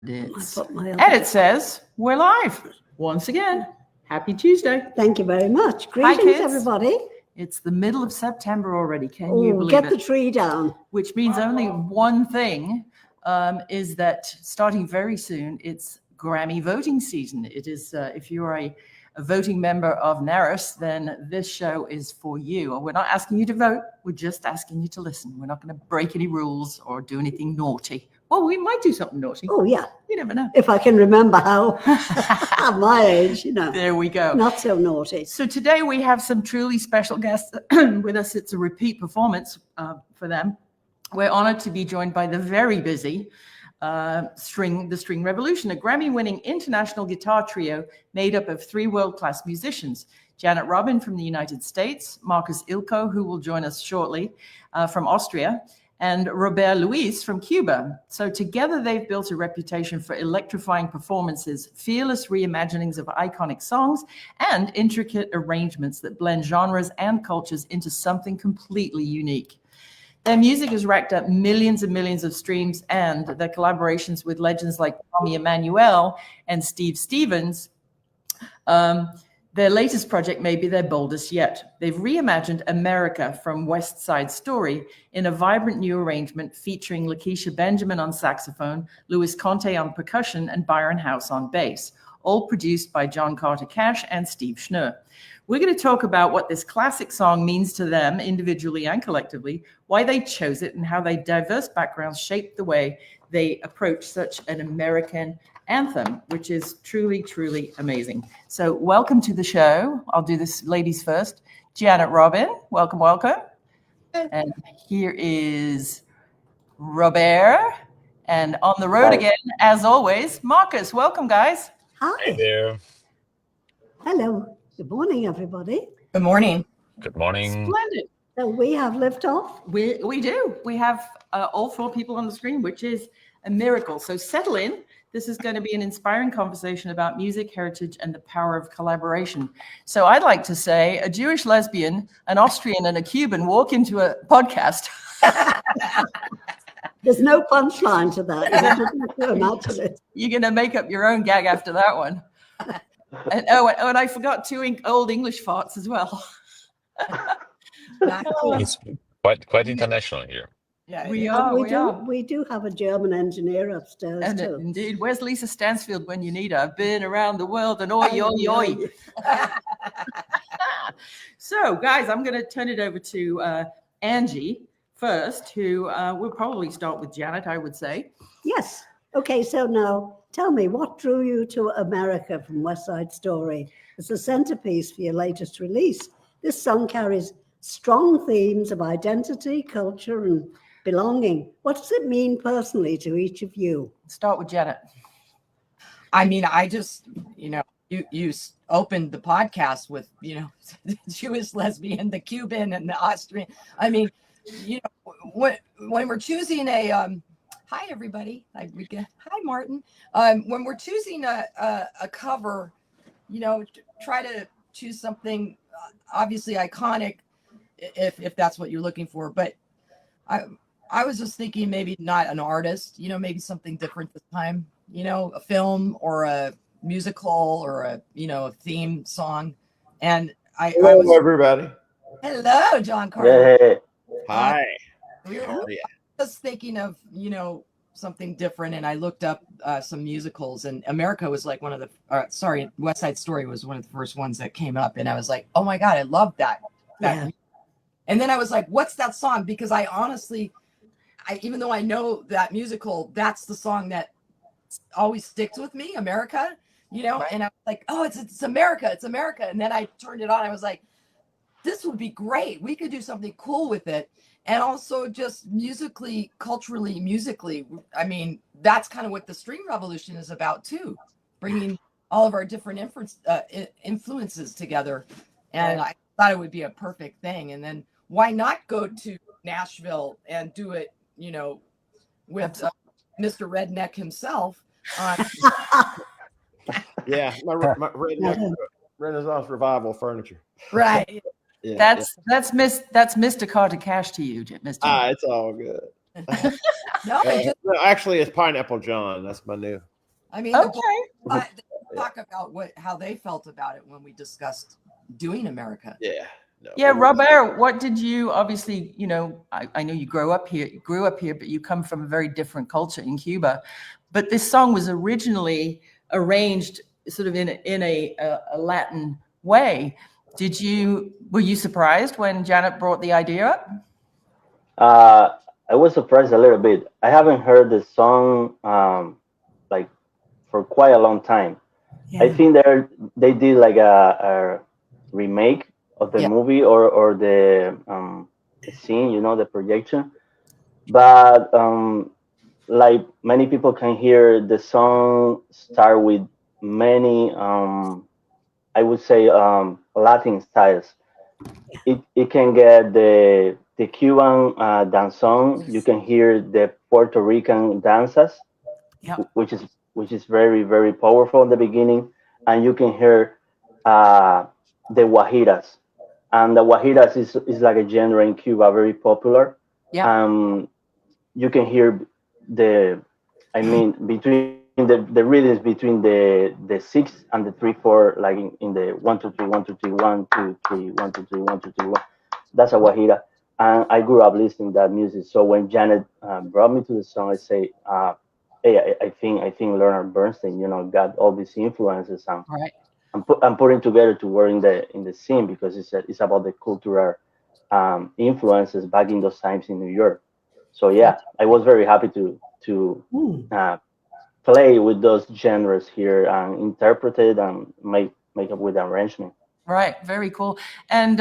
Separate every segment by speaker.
Speaker 1: And it says we're live once again. Happy Tuesday.
Speaker 2: Thank you very much. Greetings, everybody.
Speaker 1: It's the middle of September already. Can you believe
Speaker 2: it?
Speaker 1: Get
Speaker 2: the tree down.
Speaker 1: Which means only one thing is that starting very soon, it's Grammy voting season. It is, if you are a voting member of NARIS, then this show is for you. We're not asking you to vote. We're just asking you to listen. We're not going to break any rules or do anything naughty. Well, we might do something naughty.
Speaker 2: Oh, yeah.
Speaker 1: You never know.
Speaker 2: If I can remember how, at my age, you know.
Speaker 1: There we go.
Speaker 2: Not so naughty.
Speaker 1: So today we have some truly special guests with us. It's a repeat performance for them. We're honored to be joined by the very busy String Revolution, a Grammy-winning international guitar trio made up of three world-class musicians. Janet Robin from the United States, Markus Illko, who will join us shortly, from Austria, and Robert Luis from Cuba. So together they've built a reputation for electrifying performances, fearless reimaginings of iconic songs, and intricate arrangements that blend genres and cultures into something completely unique. Their music has racked up millions and millions of streams, and their collaborations with legends like Tommy Emmanuel and Steve Stevens, their latest project may be their boldest yet. They've reimagined America from West Side Story in a vibrant new arrangement featuring Lakecia Benjamin on saxophone, Luis Conte on percussion, and Byron House on bass, all produced by John Carter Cash and Steve Schnur. We're going to talk about what this classic song means to them individually and collectively, why they chose it, and how their diverse backgrounds shaped the way they approach such an American anthem, which is truly, truly amazing. So welcome to the show. I'll do this ladies first. Janet Robin, welcome, welcome. And here is Robert. And on the road again, as always, Markus. Welcome, guys.
Speaker 2: Hi.
Speaker 3: Hey there.
Speaker 2: Hello. Good morning, everybody.
Speaker 4: Good morning.
Speaker 3: Good morning.
Speaker 1: Splendid.
Speaker 2: So we have liftoff.
Speaker 1: We do. We have all four people on the screen, which is a miracle. So settle in. This is going to be an inspiring conversation about music, heritage, and the power of collaboration. So I'd like to say a Jewish lesbian, an Austrian, and a Cuban walk into a podcast.
Speaker 2: There's no punchline to that.
Speaker 1: You're going to make up your own gag after that one. And I forgot two old English farts as well.
Speaker 3: It's quite international here.
Speaker 1: Yeah,
Speaker 2: we do have a German engineer upstairs
Speaker 1: and
Speaker 2: too.
Speaker 1: Indeed, where's Lisa Stansfield when you need her? I've been around the world and oi, oi, oi. So, guys, I'm going to turn it over to Angie first, who we'll probably start with Janet, I would say.
Speaker 2: Yes. Okay, so now tell me, what drew you to America from West Side Story? It's the centerpiece for your latest release. This song carries strong themes of identity, culture, and belonging. What does it mean personally to each of you?
Speaker 1: Start with Janet.
Speaker 4: I mean, I just, you opened the podcast with, the Jewish lesbian, the Cuban, and the Austrian. I mean, when we're choosing a, hi, everybody. Hi, Martin. When we're choosing a cover, try to choose something obviously iconic, if that's what you're looking for. But I was just thinking maybe not an artist, maybe something different this time, a film or a musical or a theme song. And
Speaker 5: Hello, everybody.
Speaker 4: Hello, John Carter.
Speaker 5: Hey. Hi.
Speaker 4: We were just thinking of, something different. And I looked up some musicals, and America was like one of the, West Side Story was one of the first ones that came up. And I was like, oh my God, I love that.
Speaker 2: Yeah.
Speaker 4: And then I was like, what's that song? Because I honestly, even though I know that musical, that's the song that always sticks with me, America, and I was like, oh, it's America, it's America. And then I turned it on. I was like, this would be great. We could do something cool with it. And also just musically, culturally, I mean, that's kind of what the String Revolution is about too, bringing all of our different influences together. And I thought it would be a perfect thing. And then why not go to Nashville and do it, with Mr. Redneck himself.
Speaker 5: Yeah, my Redneck Renaissance Revival furniture.
Speaker 4: Right.
Speaker 5: Yeah,
Speaker 1: that's Mr. Carter Cash to you, Mr.
Speaker 5: It's all good.
Speaker 4: No,
Speaker 5: Actually, it's Pineapple John. That's my new
Speaker 4: I mean,
Speaker 1: Okay.
Speaker 4: they talk about how they felt about it when we discussed doing America.
Speaker 5: Yeah. No,
Speaker 1: Yeah, Robert, what did you, obviously, I know you grew up here, but you come from a very different culture in Cuba. But this song was originally arranged sort of in a Latin way. Were you surprised when Janet brought the idea up?
Speaker 6: I was surprised a little bit. I haven't heard the song like for quite a long time.
Speaker 2: Yeah.
Speaker 6: I think they did like a remake of the movie or the scene, the projection. But like many people can hear, the song start with many, I would say, Latin styles. It can get the Cuban danzón. You can hear the Puerto Rican danzas, which is very, very powerful in the beginning, and you can hear the guajiras, and the guajiras is like a genre in Cuba, very popular. You can hear between the rhythms between the 6 and the 3/4, like in the 1 2 3 1 2 3 1 2 3 1 2 3 1 2 3 1. That's a guajira, and I grew up listening to that music. So when Janet brought me to the song, I say, hey, I think Leonard Bernstein, got all these influences, and I'm putting together to work in the scene, because it's about the cultural influences back in those times in New York. So yeah, I was very happy to play with those genres here and interpret it and make up with the arrangement.
Speaker 1: Right, very cool. And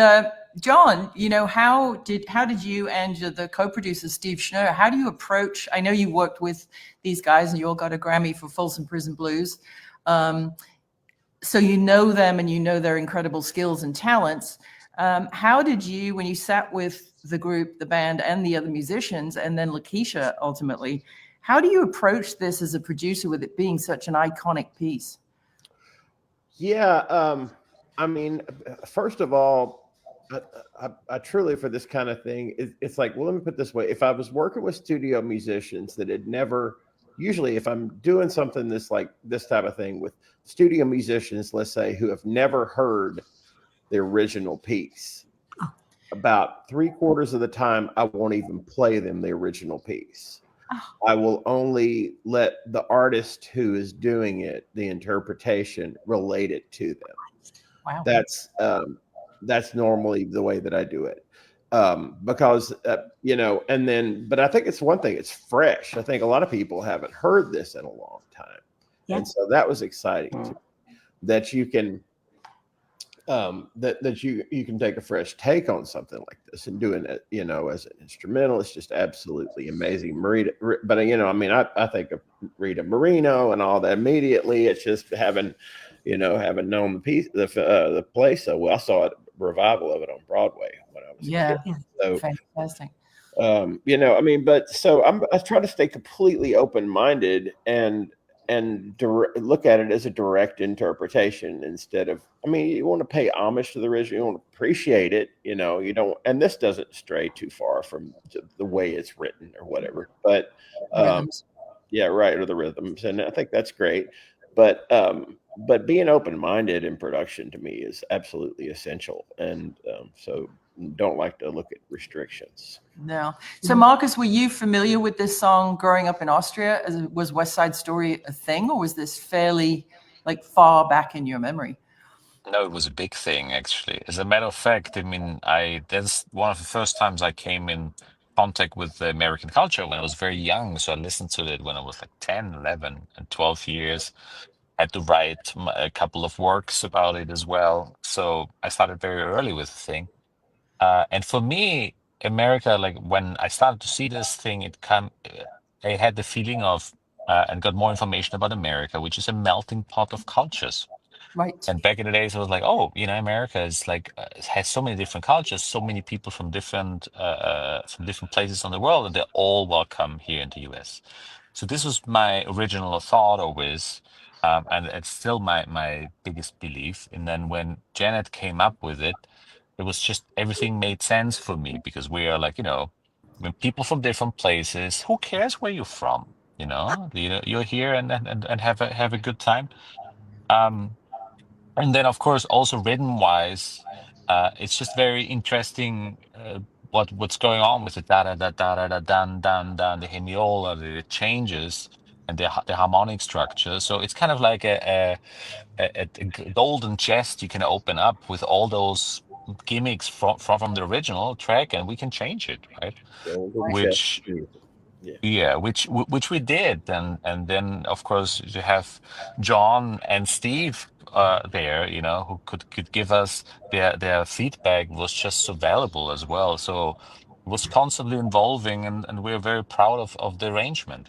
Speaker 1: John, how did you and the co-producer Steve Schnur, how do you approach? I know you worked with these guys and you all got a Grammy for Folsom Prison Blues, so you know them and you know their incredible skills and talents. How did you, when you sat with the group, the band, and the other musicians, and then Lakecia ultimately, how do you approach this as a producer with it being such an iconic piece?
Speaker 5: Yeah, I mean, first of all, I truly, for this kind of thing, it's like, well, let me put it this way. If I was working with studio musicians that had never, usually if I'm doing something this like this type of thing with studio musicians, let's say, who have never heard the original piece, about 3/4 of the time, I won't even play them the original piece. I will only let the artist who is doing it, the interpretation, relate it to them.
Speaker 1: Wow.
Speaker 5: That's normally the way that I do it. Because, and then, but I think it's one thing, it's fresh. I think a lot of people haven't heard this in a long time. Yeah. And so that was exciting to me, that you can, that you can take a fresh take on something like this and doing it, as an instrumental. It's just absolutely amazing. But I think of Rita Moreno and all that immediately. It's just having known the piece, the play so well. I saw a revival of it on Broadway when I was a kid. So
Speaker 1: fantastic.
Speaker 5: But so I try to stay completely open-minded and look at it as a direct interpretation instead of, you want to pay homage to the original, you want to appreciate it, you don't, and this doesn't stray too far from the way it's written or whatever, but yeah, right, or the rhythms, and I think that's great, but being open-minded in production to me is absolutely essential, and so don't like to look at restrictions.
Speaker 1: No. So Markus, were you familiar with this song growing up in Austria? Was West Side Story a thing, or was this fairly far back in your memory?
Speaker 3: No, it was a big thing, actually. As a matter of fact, that's one of the first times I came in contact with the American culture when I was very young. So I listened to it when I was 10, 11, and 12 years. I had to write a couple of works about it as well. So I started very early with the thing. And for me, America, when I started to see this thing, I had the feeling of, and got more information about America, which is a melting pot of cultures.
Speaker 1: Right.
Speaker 3: And back in the days, I was like, oh, America is has so many different cultures, so many people from different places on the world, and they're all welcome here in the US. So this was my original thought always, and it's still my biggest belief. And then when Janet came up with it, it was just everything made sense for me, because we are when people from different places, who cares where you're from? you're here and have a good time. And then, of course, also written wise, it's just very interesting what's going on with the da da da da da da dan dan dan, the hemiola, the changes, and the harmonic structure. So it's kind of like a golden chest you can open up with all those gimmicks from the original track, and we can change it, right?
Speaker 5: Golden chest.
Speaker 3: Which
Speaker 5: Yeah.
Speaker 3: yeah, which we did, and then of course you have John and Steve there, who could give us their feedback was just so valuable as well. So it was constantly involving, and we're very proud of the arrangement.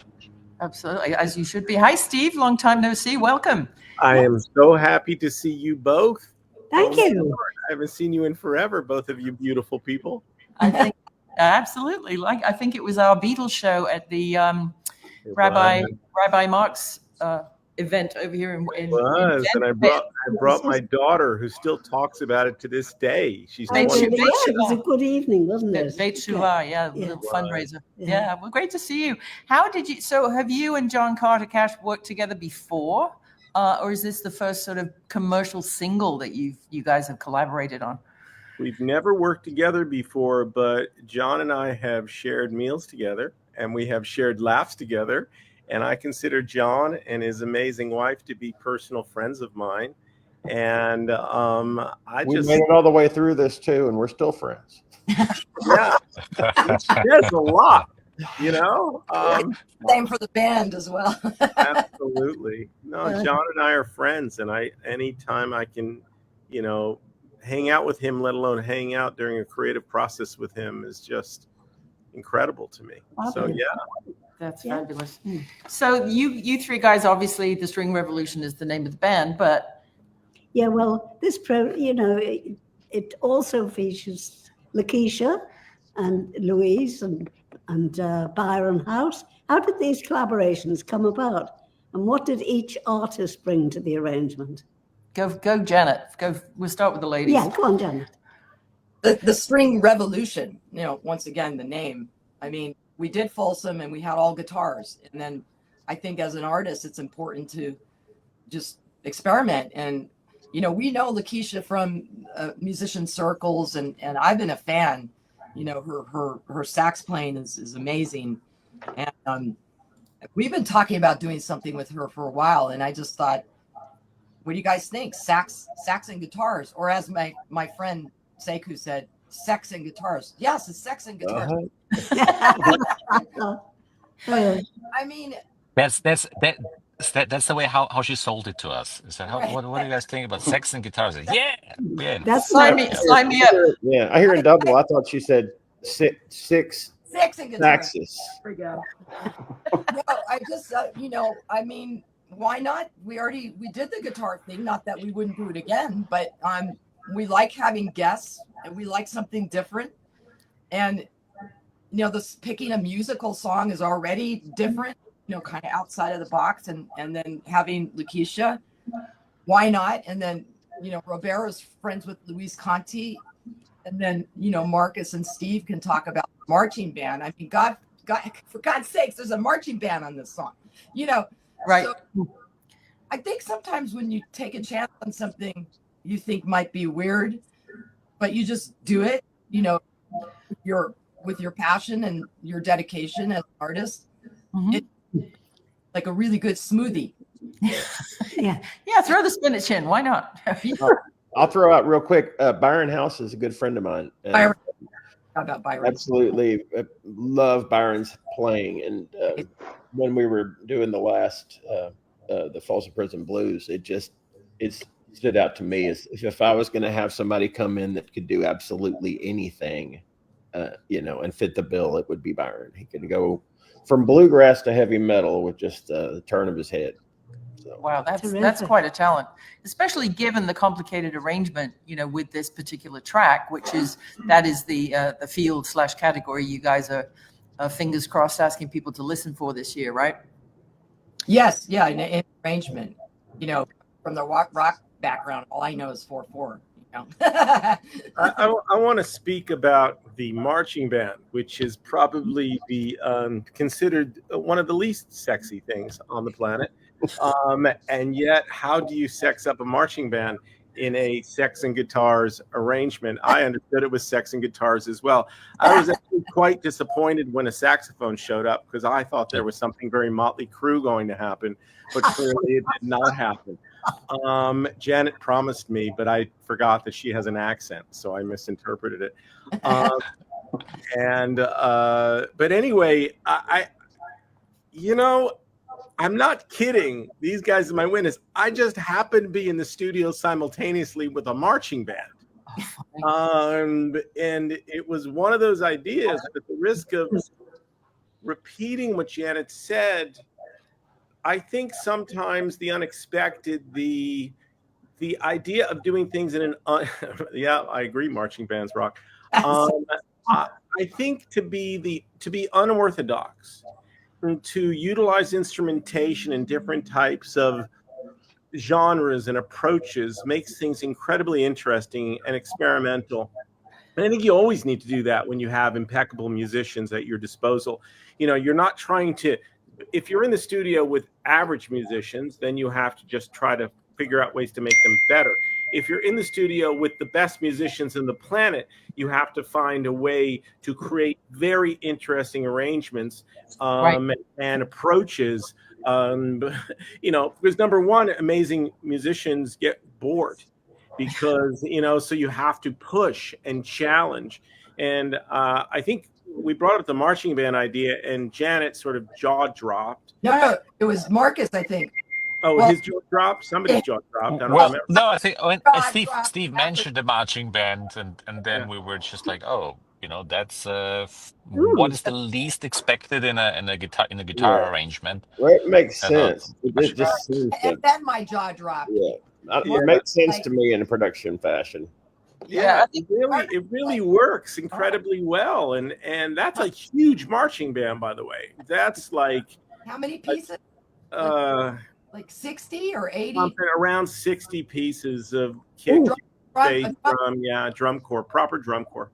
Speaker 1: Absolutely, as you should be. Hi, Steve. Long time no see. Welcome.
Speaker 7: I am so happy to see you both.
Speaker 2: Thank
Speaker 7: Oh,
Speaker 2: you.
Speaker 7: Lord, I haven't seen you in forever, both of you beautiful people.
Speaker 1: I think absolutely. Like I think it was our Beatles show at the Rabbi Mark's event over here in
Speaker 7: It was, and I brought my daughter, who still talks about it to this day. She's
Speaker 2: Oh,
Speaker 1: Thank you.
Speaker 2: yeah, it was a good evening, wasn't it?
Speaker 1: Beit Shuvah,
Speaker 2: Yeah,
Speaker 1: little
Speaker 7: it was.
Speaker 1: fundraiser.
Speaker 2: Yeah.
Speaker 1: Yeah, well, great to see you. So have you and John Carter Cash worked together before, or is this the first sort of commercial single that you guys have collaborated on?
Speaker 7: We've never worked together before, but John and I have shared meals together, and we have shared laughs together. And I consider John and his amazing wife to be personal friends of mine. And
Speaker 5: We made it all the way through this too, and we're still friends.
Speaker 7: Yeah, there's a lot,
Speaker 4: Same for the band as well.
Speaker 7: Absolutely. No, John and I are friends, and anytime I can, hang out with him, let alone hang out during a creative process with him, is just incredible to me. So yeah.
Speaker 1: That's fabulous. So you three guys, obviously the String Revolution is the name of the band, but
Speaker 2: Yeah, well, this it also features Lakecia and Luis and Byron House. How did these collaborations come about, and what did each artist bring to the arrangement?
Speaker 1: go Janet. We'll start with the ladies.
Speaker 2: Yeah, go on, Janet.
Speaker 4: The String Revolution, once again, the name. I mean, we did Folsom and we had all guitars. And then I think as an artist, it's important to just experiment. And, we know Lakecia from musician circles, and I've been a fan. Her sax playing is amazing. And we've been talking about doing something with her for a while. And I just thought, what do you guys think? Sax and guitars, or as my friend Sekou said, sex and guitars. Yes, it's sex and guitars. I mean,
Speaker 3: That's the way how she sold it to us. So what do you guys think about sex and guitars? Yeah.
Speaker 2: That's
Speaker 1: Sign me up.
Speaker 5: Yeah, I hear in double. I thought she said six
Speaker 4: sex and guitars.
Speaker 5: saxes.
Speaker 4: There we go. No, I just, I mean, why not? We did the guitar thing. Not that we wouldn't do it again, but we like having guests, and we like something different. And this picking a musical song is already different, kind of outside of the box, and then having Lakecia, why not? And then Roberto's friends with Luis Conte, and then Markus and Steve can talk about marching band. I mean, God, for God's sakes, there's a marching band on this song,
Speaker 1: Right.
Speaker 4: So I think sometimes when you take a chance on something you think might be weird, but you just do it, you're with your passion and your dedication as an artist.
Speaker 1: Mm-hmm.
Speaker 4: It's like a really good smoothie.
Speaker 2: Yeah.
Speaker 1: Throw the spinach in. Why not?
Speaker 5: I'll throw out real quick. Byron House is a good friend of mine.
Speaker 4: Byron. How about Byron?
Speaker 5: Absolutely love Byron's playing. And when we were doing the last, the Folsom Prison Blues, it stood out to me as if I was going to have somebody come in that could do absolutely anything, and fit the bill, it would be Byron. He could go from bluegrass to heavy metal with just the turn of his head. So.
Speaker 1: Wow, that's quite a talent, especially given the complicated arrangement, with this particular track, that is the field/category you guys are fingers crossed asking people to listen for this year, right?
Speaker 4: Yes, yeah, in arrangement. From the rock background, all I know is 4/4.
Speaker 7: I want to speak about the marching band, which is probably the considered one of the least sexy things on the planet. And yet, how do you sex up a marching band in a sex and guitars arrangement? I understood it was sex and guitars as well. I was actually quite disappointed when a saxophone showed up because I thought there was something very Motley Crue going to happen, but clearly it did not happen. Janet promised me, but I forgot that she has an accent, so I misinterpreted it. But anyway, I'm not kidding. These guys are my witness. I just happened to be in the studio simultaneously with a marching band. And it was one of those ideas, at the risk of repeating what Janet said, I think sometimes the unexpected, the idea of doing things in an yeah, I agree, marching bands rock. I think to be unorthodox, and to utilize instrumentation in different types of genres and approaches makes things incredibly interesting and experimental. And I think you always need to do that when you have impeccable musicians at your disposal. You're not trying to, if you're in the studio with average musicians, then you have to just try to figure out ways to make them better. If you're in the studio with the best musicians in the planet, you have to find a way to create very interesting arrangements and approaches. Because number one, amazing musicians get bored because, so you have to push and challenge. And I think we brought up the marching band idea and Janet sort of jaw dropped.
Speaker 4: No, it was Markus, I think.
Speaker 7: Oh, his jaw dropped? Somebody's jaw dropped.
Speaker 3: No, I think Steve mentioned the marching band, and then we were just like, oh, that's what is the least expected in a guitar arrangement.
Speaker 5: Well, it makes sense. It just seems
Speaker 4: and then my jaw dropped.
Speaker 5: Yeah, it makes sense to me in a production fashion.
Speaker 7: Yeah, it really works incredibly well, and that's a huge marching band, by the way. That's like
Speaker 4: how many pieces? Like 60 or 80?
Speaker 7: Around 60 pieces of kick, bass, drum corps, proper drum corps.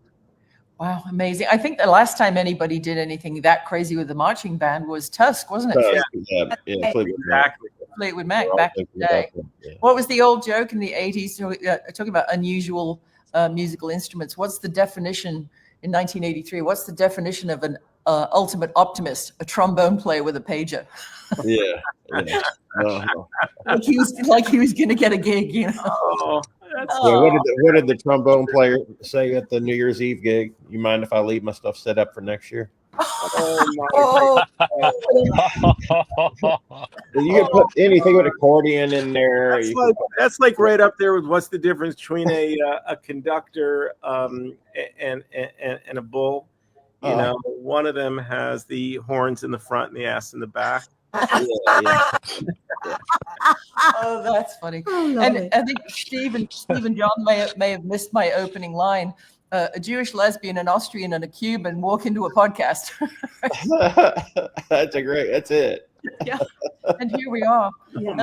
Speaker 1: Wow, amazing. I think the last time anybody did anything that crazy with the marching band was Tusk, wasn't it?
Speaker 5: Yeah,
Speaker 7: exactly.
Speaker 1: Fleetwood Mac back in the day. What was the old joke in the 80s? Talking about unusual musical instruments. What's the definition in 1983? What's the definition of an ultimate optimist? A trombone player with a pager. Like he was going to get a gig,
Speaker 5: What did the trombone player say at the New Year's Eve gig? You mind if I leave my stuff set up for next year? You can put anything with accordion in there.
Speaker 7: That's like right up there with what's the difference between a conductor and a bull. One of them has the horns in the front and the ass in the back.
Speaker 1: Oh, that's funny. And I think Steve and John may have missed my opening line. A Jewish lesbian, an Austrian, and a Cuban walk into a podcast.
Speaker 5: That's it.
Speaker 1: Yeah, and here we are.
Speaker 7: Yeah.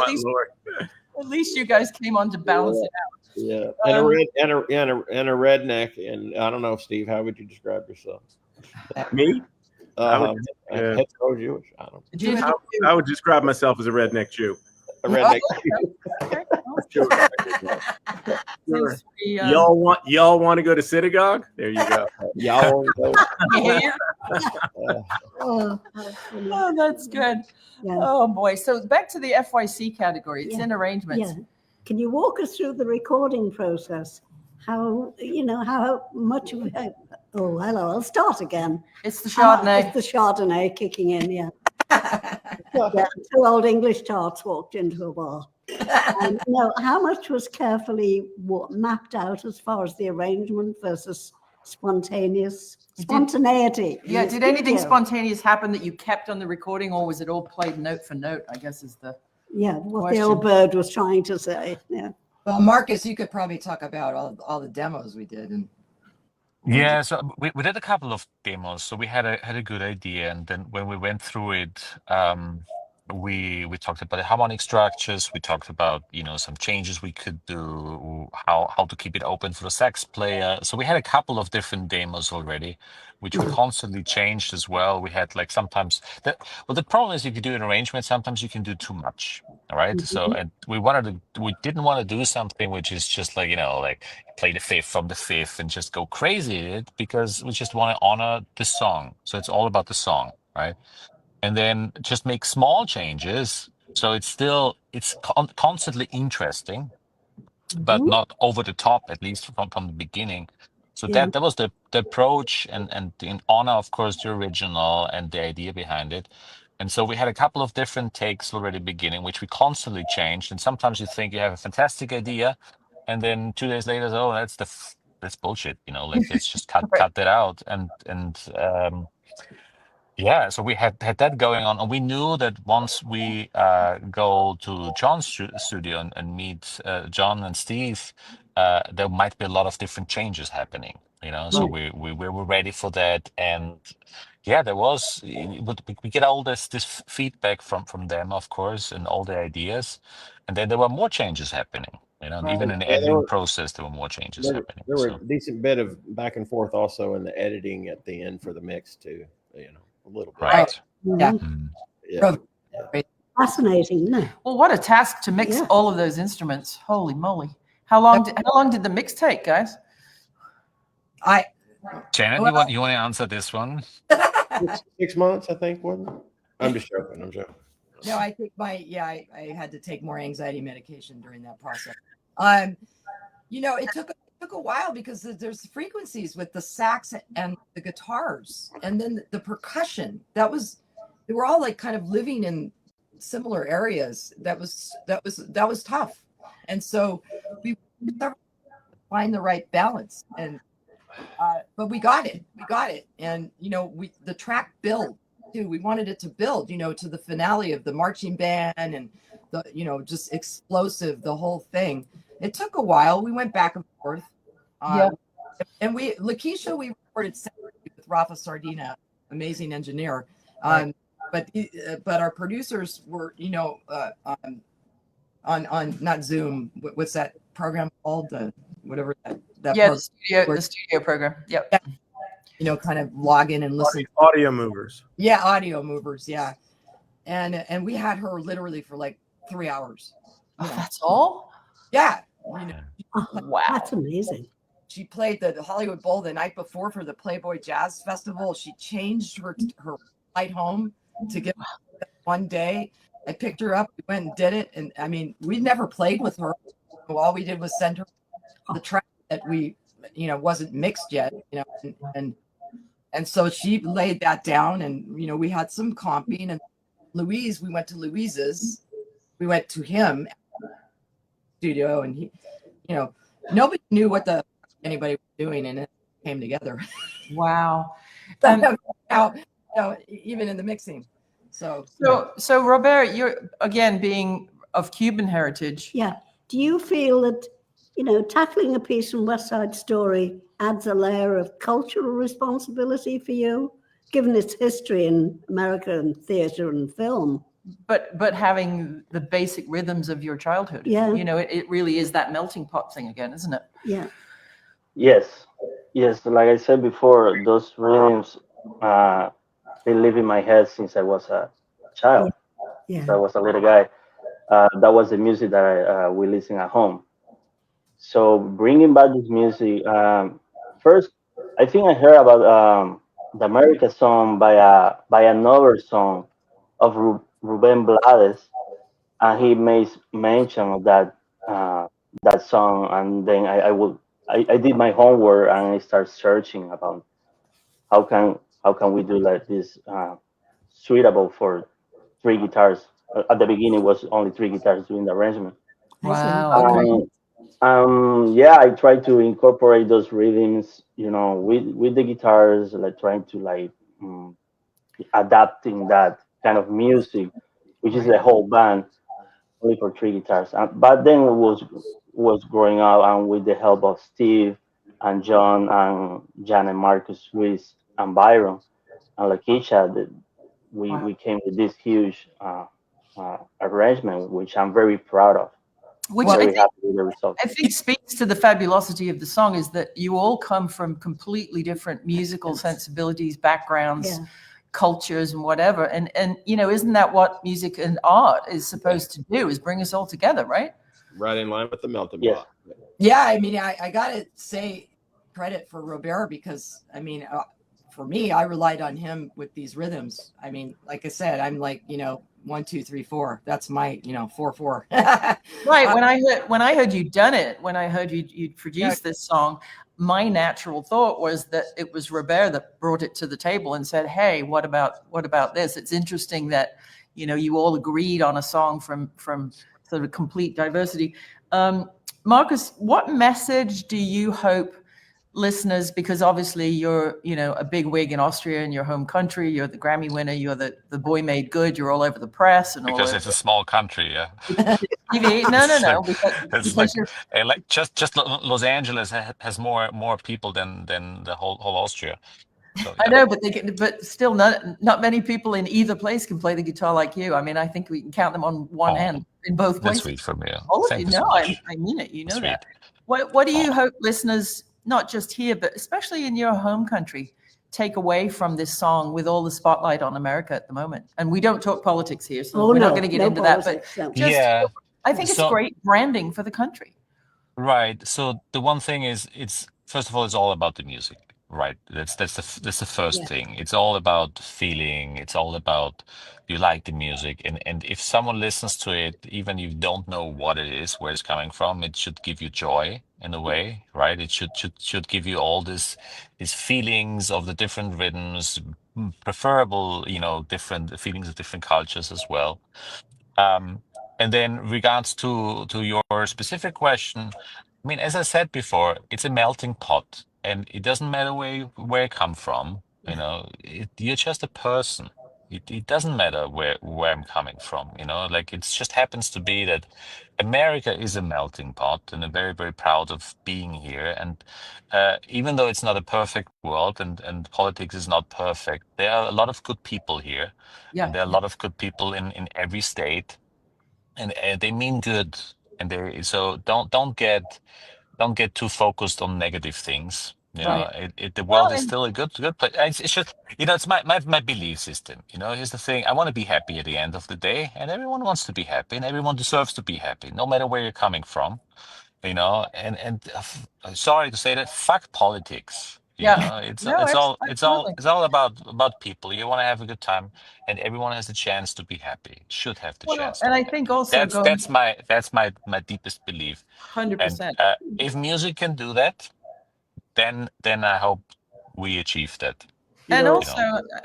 Speaker 1: At least you guys came on to balance it out.
Speaker 5: Yeah, and a redneck. And I don't know, Steve, how would you describe yourself?
Speaker 7: Me?
Speaker 5: Jewish.
Speaker 7: I would describe myself as a redneck Jew.
Speaker 5: A redneck
Speaker 7: Jew. Y'all want to go to synagogue? There you go.
Speaker 5: Y'all want to
Speaker 1: go. Oh, that's good. Yeah. Oh boy. So back to the FYC category. It's in arrangements.
Speaker 2: Yeah. Can you walk us through the recording process? How much of it? Oh, hello. I'll start again.
Speaker 1: It's the Chardonnay.
Speaker 2: It's the Chardonnay kicking in, yeah. Two old English tarts walked into a bar. How much was carefully mapped out as far as the arrangement versus spontaneity?
Speaker 1: Did anything spontaneous happen that you kept on the recording, or was it all played note for note, I guess is the
Speaker 2: what
Speaker 1: question.
Speaker 2: The old bird was trying to say. Yeah.
Speaker 4: Well, Markus, you could probably talk about all the demos we did.
Speaker 3: Yeah, so we did a couple of demos. So we had a good idea, and then when we went through it, we talked about the harmonic structures. We talked about, some changes we could do, how to keep it open for the sax player. So we had a couple of different demos already, which we constantly changed as well. We had like sometimes the problem is if you do an arrangement, sometimes you can do too much. All right. So and we didn't want to do something which is just like, like play the fifth from the fifth and just go crazy in it, because we just want to honor the song. So it's all about the song, right? And then just make small changes. So it's constantly interesting, but not over the top, at least from the beginning. So
Speaker 2: Yeah.
Speaker 3: that was the approach, and in honor, of course, the original and the idea behind it. And so we had a couple of different takes already beginning, which we constantly changed. And sometimes you think you have a fantastic idea, and then 2 days later, oh, that's bullshit. Like let's just cut that out. And yeah, so we had that going on, and we knew that once we go to John's studio and meet John and Steve, there might be a lot of different changes happening. So we were ready for that, and yeah, there was. We get all this feedback from them, of course, and all the ideas, and then there were more changes happening. And even in the
Speaker 5: Yeah,
Speaker 3: editing process, there were more changes happening.
Speaker 5: there were
Speaker 3: So
Speaker 5: a decent bit of back and forth also in the editing at the end for the mix too. A little bit.
Speaker 3: right.
Speaker 4: Yeah.
Speaker 5: Yeah.
Speaker 2: Fascinating, isn't it?
Speaker 1: Well, what a task to mix
Speaker 2: Yeah.
Speaker 1: all of those instruments. Holy moly. How long did the mix take, guys?
Speaker 3: Janet,
Speaker 4: Well-
Speaker 3: you want to answer this one?
Speaker 5: 6 months, I think, wasn't it? I'm just joking.
Speaker 4: No, I think I had to take more anxiety medication during that process. It took a while because there's frequencies with the sax and the guitars, and then the percussion. They were all like kind of living in similar areas. That was tough, and so we find the right balance. And but we got it, and the track build too. We wanted it to build, to the finale of the marching band and the just explosive, the whole thing. It took a while. We went back and forth. And Lakecia, we recorded separately with Rafa Sardina, amazing engineer. But our producers were, on not Zoom. What's that program called? Whatever that
Speaker 1: the studio program. Yep.
Speaker 4: Kind of log in and listen.
Speaker 7: Audio movers.
Speaker 4: Yeah, audio movers. Yeah, and we had her literally for like 3 hours.
Speaker 1: That's all?
Speaker 4: Yeah.
Speaker 1: Wow.
Speaker 2: That's amazing.
Speaker 4: She played the Hollywood Bowl the night before for the Playboy Jazz Festival. She changed her flight home to get one day. I picked her up. We went and did it. And I mean, we never played with her. All we did was send her the track that we, wasn't mixed yet, and so she laid that down, and, we had some comping. And Louise, we went to him studio, and he, nobody knew what anybody was doing, and it came together.
Speaker 1: Wow.
Speaker 4: Even in the mixing. So
Speaker 1: Robert, you're again being of Cuban heritage.
Speaker 2: Yeah. Do you feel that, tackling a piece from West Side Story adds a layer of cultural responsibility for you, given its history in American theater and film?
Speaker 1: But having the basic rhythms of your childhood.
Speaker 2: Yeah.
Speaker 1: It really is that melting pot thing again, isn't it?
Speaker 2: Yeah.
Speaker 6: Yes. Like I said before, those rhythms, they live in my head since I was a child.
Speaker 2: Yeah.
Speaker 6: Since I was a little guy. That was the music that we listen at home. So bringing back this music, first, I think I heard about the America song by another song of Ruben Blades, and he makes mention of that song, and then I did my homework and I started searching about how can we do like this suitable for 3 guitars. At the beginning, it was only 3 guitars doing the arrangement.
Speaker 1: Wow. Okay.
Speaker 6: I try to incorporate those rhythms, with the guitars, like trying to adapting that kind of music, which is the whole band, only for 3 guitars. But then it was growing up, and with the help of Steve and John and Jan and Markus, Luis and Byron and Lakecia, we came with this huge arrangement, which I'm very proud of.
Speaker 1: Which
Speaker 6: Very
Speaker 1: I think,
Speaker 6: happy with the result.
Speaker 1: I think speaks to the fabulosity of the song is that you all come from completely different musical sensibilities, backgrounds,
Speaker 2: Yeah.
Speaker 1: cultures, and whatever. And isn't that what music and art is supposed to do? Is bring us all together, right?
Speaker 5: Right in line with the melting
Speaker 6: Yes.
Speaker 5: pot.
Speaker 4: Yeah, I mean, I gotta say credit for Robert because I mean, for me, I relied on him with these rhythms. I mean, like I said, I'm like 1, 2, 3, 4. That's my 4/4.
Speaker 1: Right. When I heard you done it, when I heard you'd produced this song, my natural thought was that it was Robert that brought it to the table and said, "Hey, what about this?" It's interesting that you all agreed on a song from sort of complete diversity. Markus, what message do you hope listeners, because obviously you're a big wig in Austria in your home country, you're the Grammy winner, you're the boy made good, you're all over the press and all
Speaker 3: Because
Speaker 1: over
Speaker 3: it's a small country, yeah.
Speaker 1: TV. No,
Speaker 3: It's like just Los Angeles has more people than the whole Austria. So,
Speaker 1: I know, but still not many people in either place can play the guitar like you. I mean, I think we can count them on one hand in both places.
Speaker 3: That's sweet from you.
Speaker 1: All of
Speaker 3: Thank
Speaker 1: you.
Speaker 3: you so
Speaker 1: No,
Speaker 3: much.
Speaker 1: I mean it. You know
Speaker 3: Sweet.
Speaker 1: that. What do you hope listeners, not just here, but especially in your home country, take away from this song with all the spotlight on America at the moment? And we don't talk politics here, so we're not going to get into
Speaker 2: politics,
Speaker 1: that. But
Speaker 2: no.
Speaker 1: just, I think it's great branding for the country.
Speaker 3: Right. So the one thing is, it's first of all, it's all about the music, right? That's the first thing. It's all about feeling. It's all about you like the music, and if someone listens to it, even if you don't know what it is, where it's coming from, it should give you joy in a way, right? It should give you all these feelings of the different rhythms, preferable, different feelings of different cultures as well. And then regards to your specific question, I mean, as I said before, it's a melting pot, and it doesn't matter where you come from. You're just a person. It doesn't matter where I'm coming from. Like it just happens to be that America is a melting pot, and I'm very, very proud of being here. And even though it's not a perfect world, and politics is not perfect, there are a lot of good people here.
Speaker 1: Yeah.
Speaker 3: And there are a lot of good people in every state, and they mean good, and so don't get too focused on negative things. The world is still a good place. It's just it's my belief system. Here's the thing: I want to be happy at the end of the day, and everyone wants to be happy, and everyone deserves to be happy, no matter where you're coming from. Sorry to say that, fuck politics. It's all about people. You want to have a good time, and everyone has the chance to be happy. Should have the chance.
Speaker 1: And
Speaker 3: to
Speaker 1: I
Speaker 3: be
Speaker 1: think
Speaker 3: happy.
Speaker 1: also
Speaker 3: that's my deepest belief.
Speaker 1: 100%.
Speaker 3: And if music can do that, then I hope we achieve that.
Speaker 1: And also,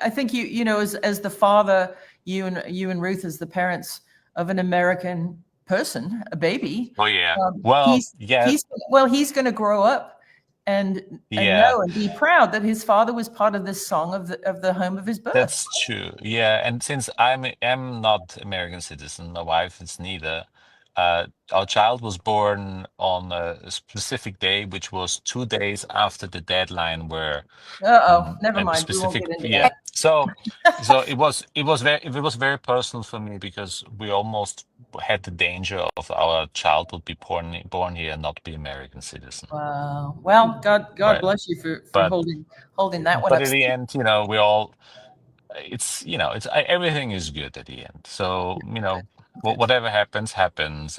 Speaker 1: I think as the father, you and Ruth as the parents of an American person, a baby.
Speaker 3: Oh yeah.
Speaker 1: He's going to grow up and know and be proud that his father was part of this song of the home of his birth.
Speaker 3: That's true. Yeah, and since I'm not American citizen, my wife is neither. Our child was born on a specific day, which was 2 days after the deadline where
Speaker 1: never mind. We won't get into
Speaker 3: that. So it was very personal for me, because we almost had the danger of our child would be born here and not be American citizen.
Speaker 1: Wow. Well, God bless you for holding that one up.
Speaker 3: But in the end, we all, it's everything is good at the end. So whatever happens,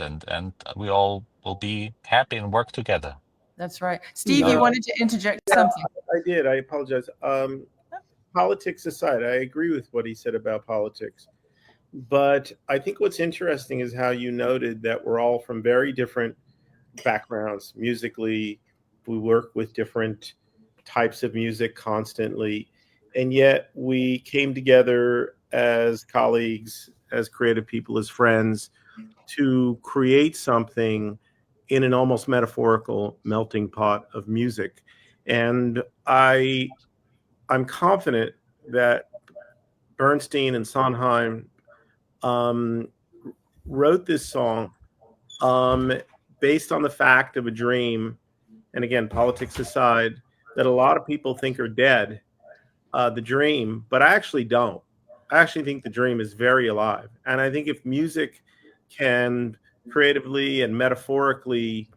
Speaker 3: and we all will be happy and work together.
Speaker 1: That's right. Steve, you wanted to interject something.
Speaker 7: I did. I apologize. Politics aside, I agree with what he said about politics. But I think what's interesting is how you noted that we're all from very different backgrounds musically. We work with different types of music constantly. And yet we came together as colleagues, as creative people, as friends, to create something in an almost metaphorical melting pot of music. And I'm confident that Bernstein and Sondheim wrote this song based on the fact of a dream, and again, politics aside, that a lot of people think are dead, the dream, but I actually don't. actually think the dream is very alive. And I think if music can creatively and metaphorically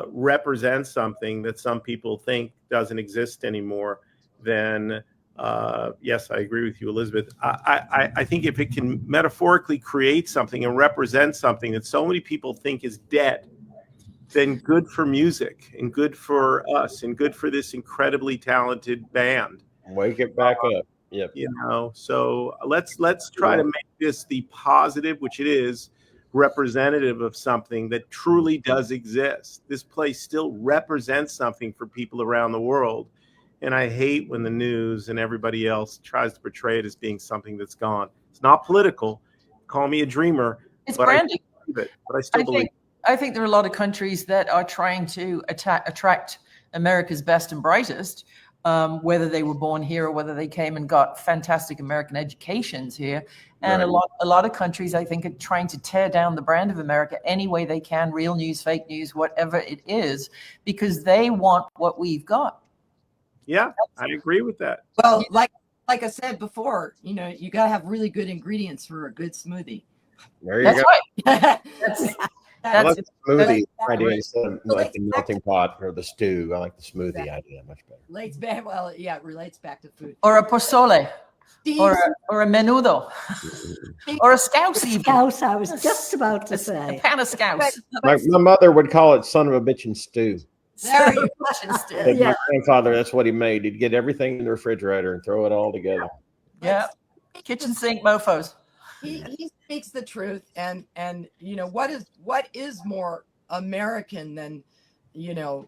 Speaker 7: represent something that some people think doesn't exist anymore, then yes, I agree with you, Elizabeth. I think if it can metaphorically create something and represent something that so many people think is dead, then good for music and good for us and good for this incredibly talented band.
Speaker 5: Wake it back up. Yep.
Speaker 7: You know, so let's try to make this the positive, which it is, representative of something that truly does exist. This place still represents something for people around the world. And I hate when the news and everybody else tries to portray it as being something that's gone. It's not political. Call me a dreamer.
Speaker 1: It's
Speaker 7: but
Speaker 1: branding.
Speaker 7: I still believe it.
Speaker 1: I think there are a lot of countries that are trying to attract America's best and brightest, whether they were born here or whether they came and got fantastic American educations here. And
Speaker 5: Right.
Speaker 1: a lot of countries, I think, are trying to tear down the brand of America any way they can, real news, fake news, whatever it is, because they want what we've got.
Speaker 7: Yeah, I agree with that.
Speaker 4: Well, like I said before, you know, you got to have really good ingredients for a good smoothie.
Speaker 5: There you
Speaker 1: That's
Speaker 5: go.
Speaker 1: right.
Speaker 5: I like
Speaker 1: That's
Speaker 5: the smoothie
Speaker 4: that's-
Speaker 5: idea instead of like the melting pot or the stew. I like the smoothie idea much better.
Speaker 4: relates back. Well, yeah, it relates back to food.
Speaker 1: or a pozole, or a menudo, or a scouse even.
Speaker 2: Scouse, I was just about to
Speaker 1: A
Speaker 2: say.
Speaker 1: pan of scouse.
Speaker 5: My mother would call it son of a bitchin' stew.
Speaker 4: There you
Speaker 5: Like
Speaker 2: Yeah.
Speaker 5: My grandfather, that's what he made. He'd get everything in the refrigerator and throw it all together.
Speaker 1: Yeah, kitchen sink mofos.
Speaker 4: he speaks the truth, and you know what is more American than, you know,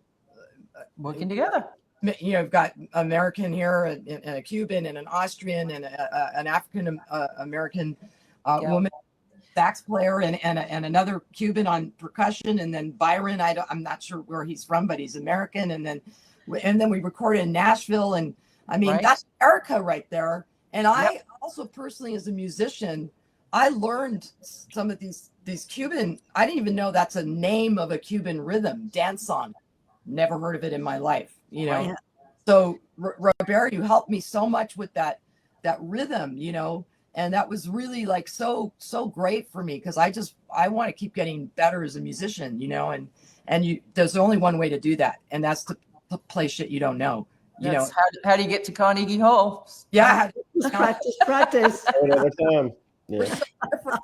Speaker 1: Working together.
Speaker 4: you know, you've got American here and a Cuban and an Austrian and an African American
Speaker 1: Yeah.
Speaker 4: woman sax player and another Cuban on percussion, and then Byron. I'm not sure where he's from, but he's American. And then we recorded in Nashville, and I mean
Speaker 1: Right.
Speaker 4: that's America right there. And I also personally, as a musician, I learned some of these Cuban. I didn't even know that's a name of a Cuban rhythm, danzón. Never heard of it in my life, you know.
Speaker 2: Yeah.
Speaker 4: So Robert, you helped me so much with that rhythm, you know, and that was really like so great for me, because I want to keep getting better as a musician, you know, and there's only one way to do that, and that's to play shit you don't know, you know.
Speaker 1: That's how do you get to Carnegie Hall?
Speaker 4: Yeah,
Speaker 2: Just practice.
Speaker 5: Another time. Yeah.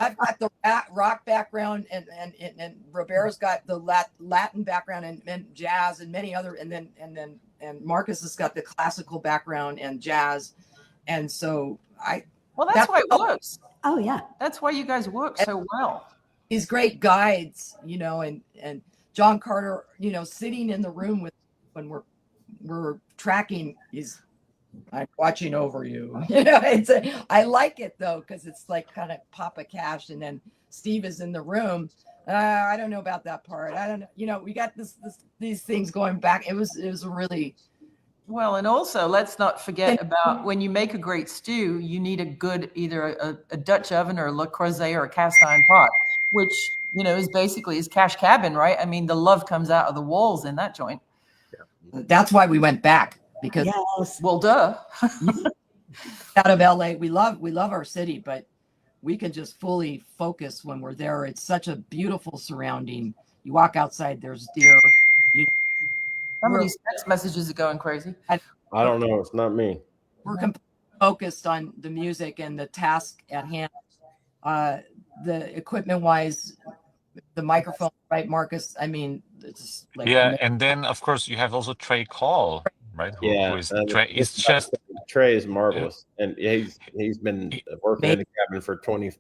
Speaker 4: I've got the rock background, and Roberto's got the Latin background and jazz and many other, and Markus has got the classical background and jazz, and so
Speaker 1: Well, that's why it works.
Speaker 2: Oh, yeah.
Speaker 1: That's why you guys work so well.
Speaker 4: these great guides, you know, and John Carter, you know, sitting in the room with when we're tracking, I'm watching over you. You know, I like it though, because it's like kind of Papa Cash, and then Steve is in the room. I don't know about that part. I don't know. You know, we got these things going back. It was really
Speaker 1: Well, and also let's not forget about when you make a great stew, you need a good either a Dutch oven or a Le Creuset or a cast iron pot, which, you know, is basically his cash cabin, right? I mean, the love comes out of the walls in that joint.
Speaker 4: that's why we went back, because
Speaker 2: Yes.
Speaker 1: Well, duh.
Speaker 4: out of LA, we love our city, but we can just fully focus when we're there. It's such a beautiful surrounding. You walk outside, there's deer.
Speaker 1: Some of these text messages are going crazy.
Speaker 5: I don't know. It's not me.
Speaker 4: We're completely focused on the music and the task at hand. The equipment wise, the microphone, right, Markus? I mean, it's like
Speaker 3: Yeah, and then of course you have also Trey Call, right? Who is Trey? It's just
Speaker 5: Trey is marvelous, and he's been working in the cabin for 20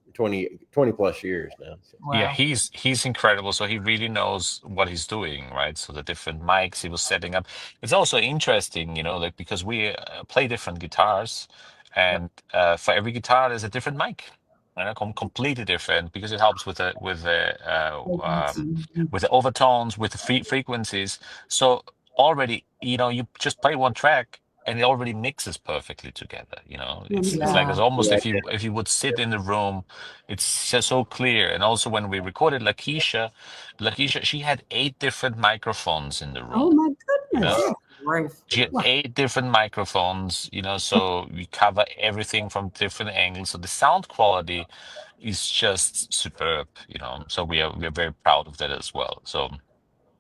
Speaker 5: plus years now. So.
Speaker 1: Wow.
Speaker 3: yeah, he's incredible. So he really knows what he's doing, right? So the different mics he was setting up. It's also interesting, you know, like because we play different guitars, and for every guitar there's a different mic. Completely different, because it helps with the overtones, with the frequencies. So already, you know, you just play one track and it already mixes perfectly together. You know, it's like it's almost if you would sit in the room, it's just so clear. And also when we recorded Lakecia, she had 8 different microphones in the room.
Speaker 2: Oh, my
Speaker 3: You
Speaker 2: goodness.
Speaker 3: know?
Speaker 1: Ruth.
Speaker 3: She had 8 different microphones, so we cover everything from different angles. So the sound quality is just superb, So we're very proud of that as well. So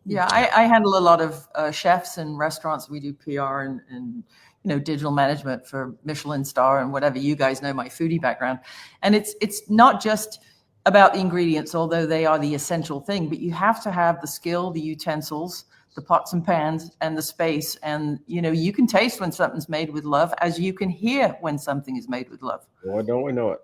Speaker 1: yeah, I handle a lot of chefs and restaurants. We do PR and digital management for Michelin star and whatever. You guys know my foodie background, and it's not just about the ingredients, although they are the essential thing, but you have to have the skill, the utensils, the pots and pans, and the space. And you can taste when something's made with love, as you can hear when something is made with love.
Speaker 5: Boy, don't we know it?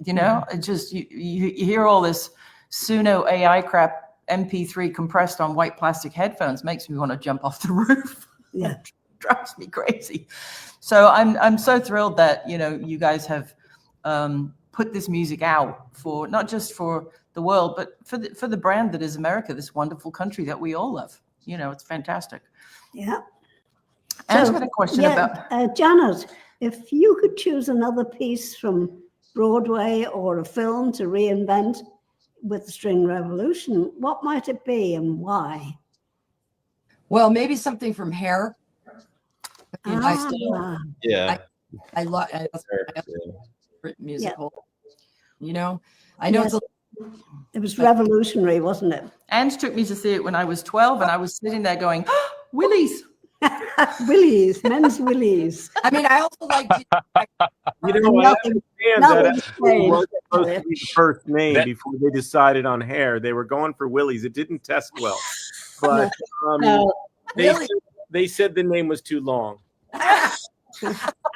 Speaker 1: It just you hear all this Suno AI crap, MP3 compressed on white plastic headphones, makes me want to jump off the roof.
Speaker 2: Yeah.
Speaker 1: Drives me crazy. So I'm so thrilled that you guys have put this music out for not just for the world, but for the brand that is America, this wonderful country that we all love. It's fantastic.
Speaker 2: Yeah.
Speaker 1: Anne's got a question about
Speaker 2: Janet, if you could choose another piece from Broadway or a film to reinvent with the String Revolution, what might it be and why?
Speaker 4: Well, maybe something from Hair.
Speaker 5: Yeah.
Speaker 4: I love musical. I know
Speaker 2: it was revolutionary, wasn't it?
Speaker 1: Ange took me to see it when I was 12, and I was sitting there going, oh, Willies.
Speaker 2: Willies, men's willies.
Speaker 4: I mean, I also like
Speaker 2: Nothing
Speaker 7: that
Speaker 2: changed.
Speaker 7: was supposed to be the first name before they decided on Hair. They were going for Willie's. It didn't test well, but they said the name was too long.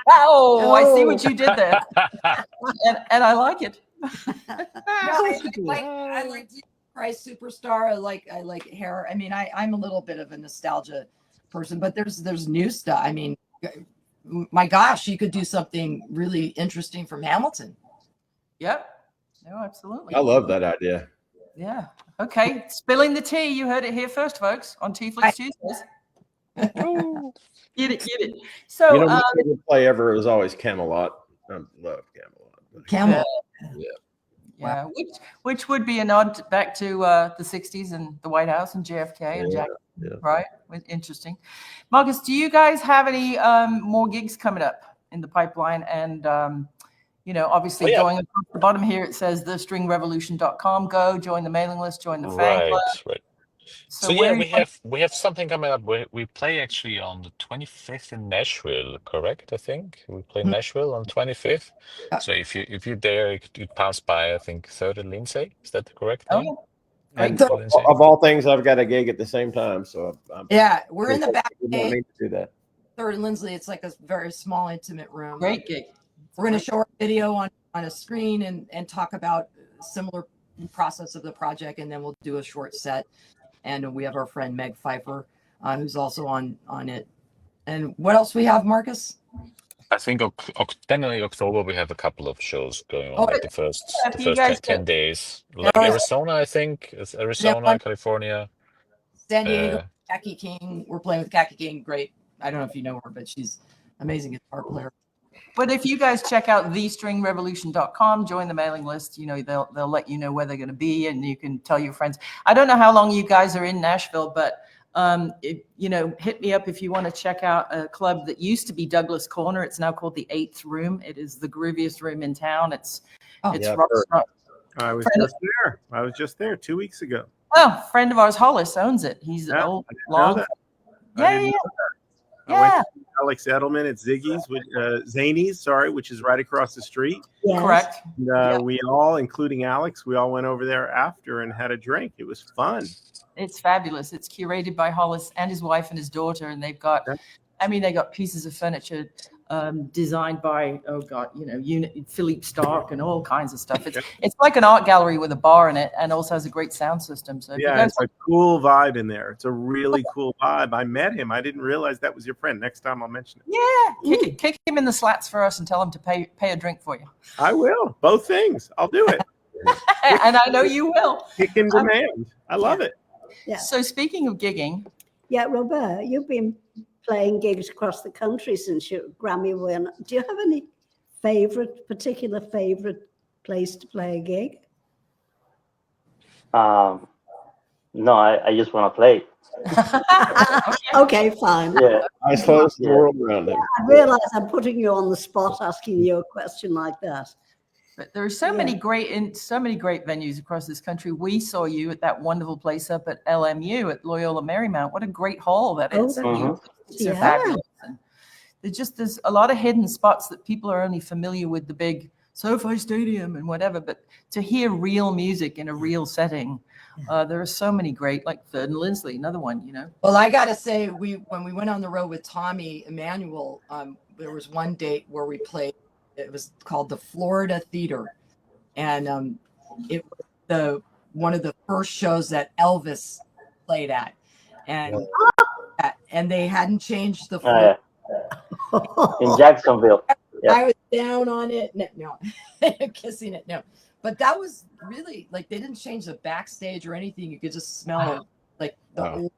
Speaker 1: Oh, I see what you did there, and I like it.
Speaker 4: I like Christ Superstar. I like Hair. I mean, I'm a little bit of a nostalgia person, but there's new stuff. I mean, my gosh, you could do something really interesting from Hamilton.
Speaker 1: Yep. No, absolutely.
Speaker 5: I love that idea.
Speaker 1: Yeah. Okay. Spilling the tea. You heard it here first, folks, on TeaFlix Tuesdays. Get it. So,
Speaker 5: my favorite play ever was always Camelot. I love Camelot.
Speaker 4: Camelot.
Speaker 5: Yeah.
Speaker 1: Yeah. Which would be a nod back to the 60s and the White House and JFK and Jack.
Speaker 5: Yeah.
Speaker 1: Right. Interesting. Markus, do you guys have any more gigs coming up in the pipeline? And obviously going across the bottom here, it says thestringrevolution.com. Go join the mailing list, join the fan club.
Speaker 3: Right.
Speaker 1: So
Speaker 3: we have something coming up. We play actually on the 25th in Nashville, correct? I think we play Nashville on 25th. So if you dare, you pass by. I think 3rd and Lindsay. Is that the correct name?
Speaker 1: Oh,
Speaker 5: And of all things, I've got a gig at the same time. So
Speaker 4: we're in the back.
Speaker 5: We don't need to do that.
Speaker 4: 3rd and Lindsley. It's like a very small, intimate room.
Speaker 1: Great gig.
Speaker 4: We're going to show our video on a screen and talk about similar process of the project, and then we'll do a short set. And we have our friend Meg Pfeiffer, who's also on it. And what else we have, Markus?
Speaker 3: I think then in October we have a couple of shows going on. The first 10 days. Like Arizona, I think. It's Arizona, California.
Speaker 4: San Diego, Kaki King. We're playing with Kaki King. Great. I don't know if you know her, but she's amazing guitar player.
Speaker 1: But if you guys check out thestringrevolution.com, join the mailing list, they'll let you know where they're going to be, and you can tell your friends. I don't know how long you guys are in Nashville, but hit me up if you want to check out a club that used to be Douglas Corner. It's now called the 8th Room. It is the grooviest room in town. It's rock star.
Speaker 7: I was just there 2 weeks ago.
Speaker 1: Oh, friend of ours, Hollis, owns it. He's an old, long. Yeah.
Speaker 7: I went to Alex Edelman at Ziggy's, Zany's, which is right across the street.
Speaker 2: Yes.
Speaker 1: Correct.
Speaker 7: And, we all, including Alex, we all went over there after and had a drink. It was fun.
Speaker 1: It's fabulous. It's curated by Hollis and his wife and his daughter, and they've got, they got pieces of furniture designed by, Philippe Stark and all kinds of stuff. It's like an art gallery with a bar in it, and also has a great sound system. So
Speaker 7: it's a cool vibe in there. It's a really cool vibe. I met him. I didn't realize that was your friend. Next time I'll mention it.
Speaker 1: Yeah, kick him in the slats for us and tell him to pay a drink for you.
Speaker 7: I will. Both things. I'll do it.
Speaker 1: And I know you will.
Speaker 7: Kick in demand. I love it.
Speaker 2: Yeah.
Speaker 1: So speaking of gigging.
Speaker 2: Yeah, Robert, you've been playing gigs across the country since your Grammy win. Do you have any particular favorite place to play a gig?
Speaker 6: No, I just want to play.
Speaker 2: Okay, fine.
Speaker 6: Yeah.
Speaker 5: Eyes closed, the world around him.
Speaker 2: I realize I'm putting you on the spot asking you a question like that.
Speaker 1: But there are so many great venues across this country. We saw you at that wonderful place up at LMU at Loyola Marymount. What a great hall that is. It's so fabulous. And there's a lot of hidden spots that people are only familiar with, the big SoFi Stadium and whatever. But to hear real music in a real setting, there are so many great, like Third and Lindsley, another one, you know.
Speaker 4: Well, I got to say, when we went on the road with Tommy Emmanuel, there was one date where we played. It was called the Florida Theater, and it was one of the first shows that Elvis played at, and they hadn't changed the floor.
Speaker 6: In Jacksonville. Yeah.
Speaker 4: I was down on it. No, kissing it. No, but that was really like they didn't change the backstage or anything. You could just smell like the old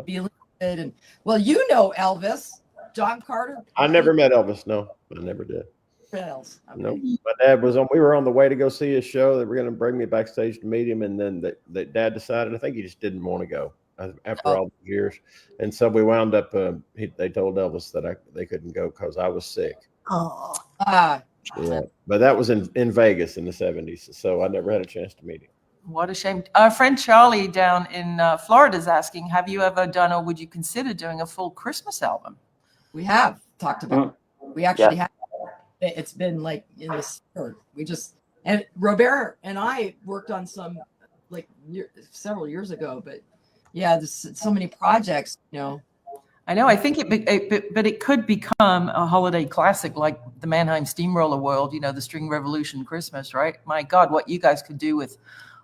Speaker 4: feeling of it. And well, you know Elvis, John Carter.
Speaker 5: I never met Elvis. No, I never did.
Speaker 4: Else. Okay.
Speaker 5: No, my dad was on. We were on the way to go see his show. They were going to bring me backstage to meet him, and then that dad decided. I think he just didn't want to go after all these years, and so we wound up. They told Elvis that they couldn't go because I was sick.
Speaker 2: Oh,
Speaker 5: yeah, but that was in Vegas in the 70s, so I never had a chance to meet him.
Speaker 1: What a shame. Our friend Charlie down in Florida is asking, have you ever done or would you consider doing a full Christmas album?
Speaker 4: We have talked about it. We actually have. It's been like in the spurt. And Robert and I worked on some like several years ago, but yeah, there's so many projects, you know.
Speaker 1: I know. I think it could become a holiday classic like the Mannheim Steamroller World, you know, the String Revolution Christmas, right? My God, what you guys could do with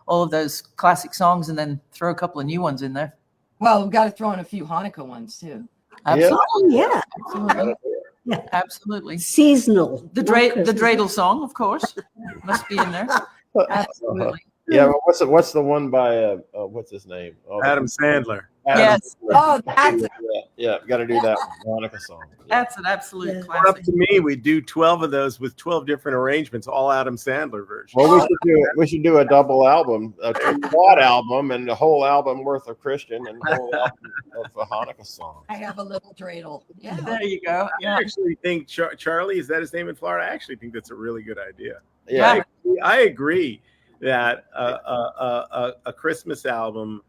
Speaker 1: all of those classic songs and then throw a couple of new ones in there.
Speaker 4: Well, we've got to throw in a few Hanukkah ones too.
Speaker 1: Absolutely.
Speaker 2: yeah.
Speaker 1: Absolutely. Yeah, absolutely.
Speaker 2: Seasonal.
Speaker 1: The dreidel song, of course, must be in there. Absolutely.
Speaker 5: Yeah, but what's the one by what's his name?
Speaker 7: Adam Sandler.
Speaker 1: Yes.
Speaker 4: Oh, that's
Speaker 5: yeah. Got to do that Monica song. Yeah.
Speaker 1: That's an absolute
Speaker 7: Up
Speaker 1: classic.
Speaker 7: to me, we do 12 of those with 12 different arrangements, all Adam Sandler versions.
Speaker 5: Well, we should do a double album, a quad album, and a whole album worth of Christian and a whole album of a Hanukkah song.
Speaker 4: I have a little dreidel. Yeah.
Speaker 1: There you go.
Speaker 7: I actually think Charlie, is that his name in Florida? I actually think that's a really good idea.
Speaker 5: Yeah.
Speaker 7: I agree that a Christmas album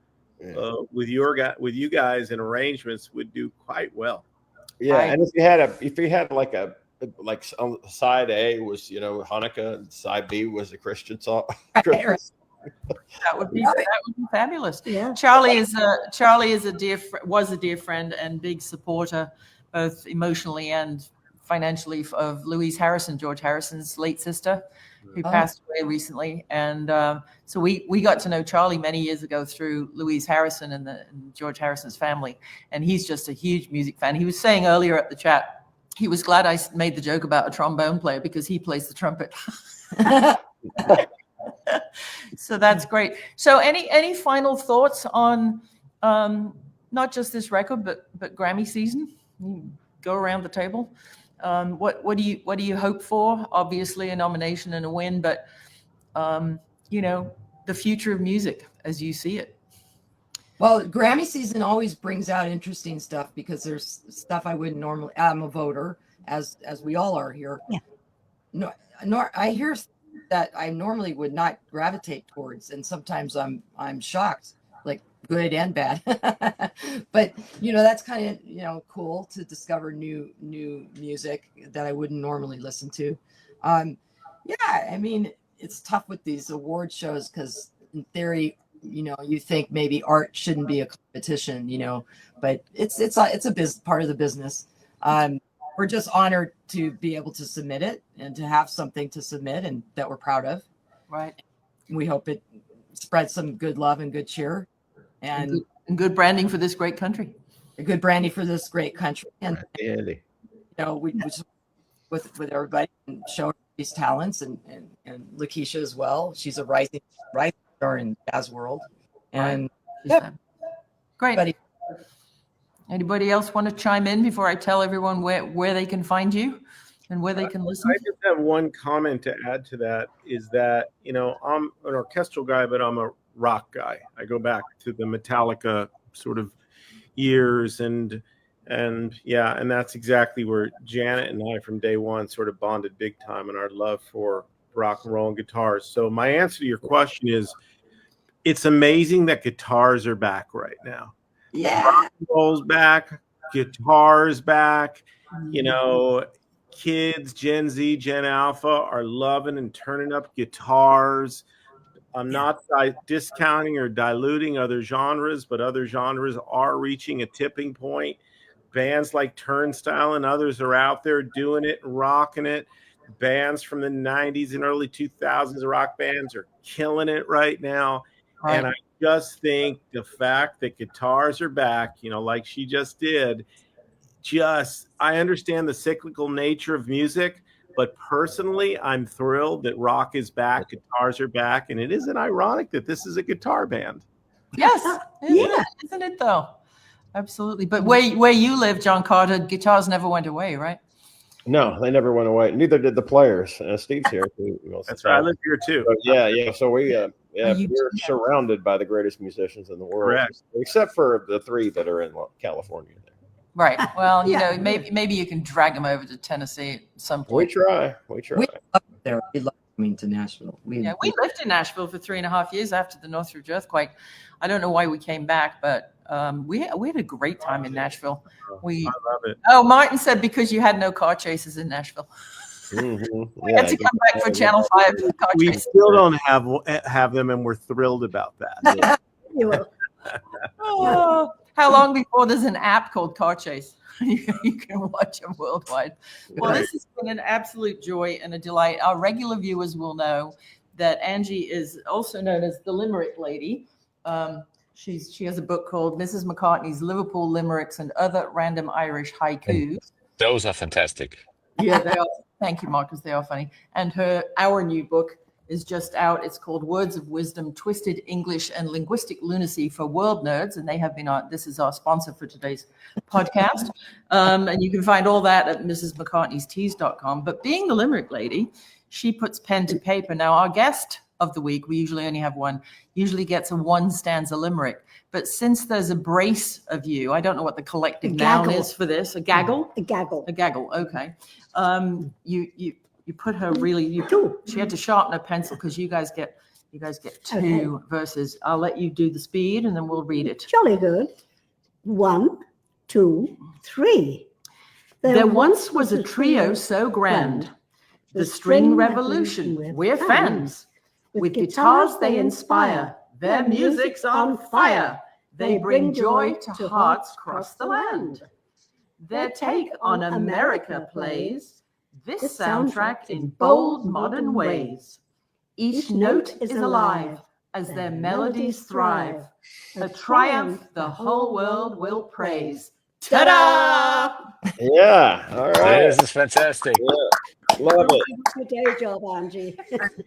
Speaker 7: with you guys and arrangements would do quite well.
Speaker 5: Yeah, and if you had like on side A was Hanukkah and side B was a Christian song.
Speaker 1: That would be fabulous.
Speaker 2: Yeah.
Speaker 1: Charlie was a dear friend and big supporter, both emotionally and financially, of Louise Harrison, George Harrison's late sister, who passed away recently. And so we got to know Charlie many years ago through Louise Harrison and George Harrison's family. And he's just a huge music fan. He was saying earlier at the chat, he was glad I made the joke about a trombone player because he plays the trumpet. So that's great. So any final thoughts on not just this record, but Grammy season? Go around the table. What do you hope for? Obviously a nomination and a win, but the future of music as you see it.
Speaker 4: Well, Grammy season always brings out interesting stuff because there's stuff I wouldn't normally. I'm a voter, as we all are here. Yeah. I hear that I normally would not gravitate towards, and sometimes I'm shocked, like good and bad. But that's kind of cool to discover new music that I wouldn't normally listen to. I mean, it's tough with these award shows because in theory, you think maybe art shouldn't be a competition, but it's a part of the business. We're just honored to be able to submit it and to have something to submit and that we're proud of.
Speaker 1: Right.
Speaker 4: We hope it spreads some good love and good cheer and
Speaker 1: good branding for this great country.
Speaker 4: A good branding for this great country. And
Speaker 5: Andy.
Speaker 4: We just with everybody and show these talents and Lakecia as well. She's a rising star in jazz world. And
Speaker 1: great. Anybody else want to chime in before I tell everyone where they can find you and where they can listen?
Speaker 7: I just have one comment to add to that is that, I'm an orchestral guy, but I'm a rock guy. I go back to the Metallica sort of years, and that's exactly where Janet and I from day one sort of bonded big time in our love for rock and roll and guitars. So my answer to your question is, it's amazing that guitars are back right now.
Speaker 4: Yeah.
Speaker 7: Rock and roll's back, guitars back. You know, kids, Gen Z, Gen Alpha are loving and turning up guitars. I'm not discounting or diluting other genres, but other genres are reaching a tipping point. Bands like Turnstile and others are out there doing it and rocking it. Bands from the 90s and early 2000s, rock bands, are killing it right now. Right. And I just think the fact that guitars are back, you know, like she just did, I understand the cyclical nature of music, but personally, I'm thrilled that rock is back, guitars are back, and it isn't ironic that this is a guitar band.
Speaker 1: Yes, isn't it though? Absolutely. But where you live, John Carter, guitars never went away, right?
Speaker 5: No, they never went away. Neither did the players. Steve's here too.
Speaker 7: That's right. I live here too.
Speaker 5: So, yeah. So we're surrounded by the greatest musicians in the world, correct, except for the 3 that are in California.
Speaker 1: Right. Well, you know, maybe you can drag them over to Tennessee at some point.
Speaker 5: We try.
Speaker 4: We love there. We love coming to Nashville. We
Speaker 1: lived in Nashville for 3.5 years after the Northridge earthquake. I don't know why we came back, but we had a great time in Nashville.
Speaker 7: I love it.
Speaker 1: Oh, Martin said because you had no car chases in Nashville.
Speaker 5: Mm-hmm.
Speaker 1: We had to come back for Channel 5 for car
Speaker 7: we
Speaker 1: chases.
Speaker 7: Still don't have them, and we're thrilled about that.
Speaker 1: Oh, how long before there's an app called Car Chase? You can watch them worldwide. Well, this has been an absolute joy and a delight. Our regular viewers will know that Angie is also known as the Limerick Lady. She has a book called Mrs. McCartney's Liverpool Limericks and Other Random Irish Haikus.
Speaker 3: Those are fantastic.
Speaker 1: Yeah, they are. Thank you, Markus. They are funny. And our new book is just out. It's called Words of Wisdom, Twisted English and Linguistic Lunacy for World Nerds. And they have been this is our sponsor for today's podcast. And you can find all that at mrsmccartneystees.com. But being the Limerick Lady, she puts pen to paper. Now, our guest of the week, we usually only have one, usually gets a 1-stanza limerick. But since there's a brace of you, I don't know what the collective noun is for this, a gaggle?
Speaker 2: A gaggle.
Speaker 1: A gaggle, okay. You put her really, she had to sharpen her pencil because you guys get 2 verses. I'll let you do the speed and then we'll read it.
Speaker 2: Jolly good. 1, 2, 3.
Speaker 1: There once was a trio so grand, the string revolution, we're fans. With guitars they inspire, their music's on fire. They bring joy to hearts across the land. Their take on America plays this soundtrack in bold modern ways. Each note is alive as their melodies thrive. A triumph the whole world will praise. Ta-da!
Speaker 5: Yeah, all right.
Speaker 3: This is fantastic.
Speaker 5: Yeah, love it.
Speaker 2: Good day job, Angie.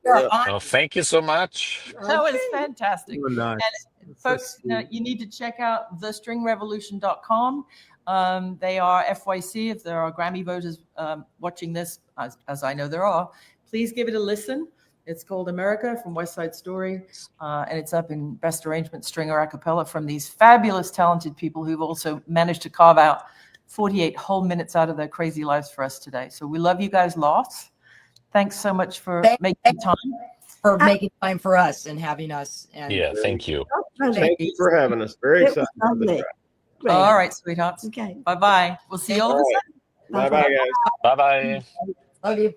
Speaker 3: Oh, thank you so much.
Speaker 1: That was fantastic.
Speaker 7: Oh, nice.
Speaker 1: And folks, you need to check out thestringrevolution.com. They are FYC. If there are Grammy voters watching this, as I know there are, please give it a listen. It's called America from West Side Story, and it's up in Best Arrangement, Stringer a cappella from these fabulous, talented people who've also managed to carve out 48 whole minutes out of their crazy lives for us today. So we love you guys lots. Thanks so much for making time.
Speaker 4: For making time for us and having us. And
Speaker 3: Thank you.
Speaker 5: Thank you for having us. Very excited.
Speaker 1: All right, sweethearts.
Speaker 2: Okay.
Speaker 1: Bye-bye. We'll see you all of a sudden.
Speaker 5: Bye-bye, guys.
Speaker 3: Bye-bye.
Speaker 4: Love you.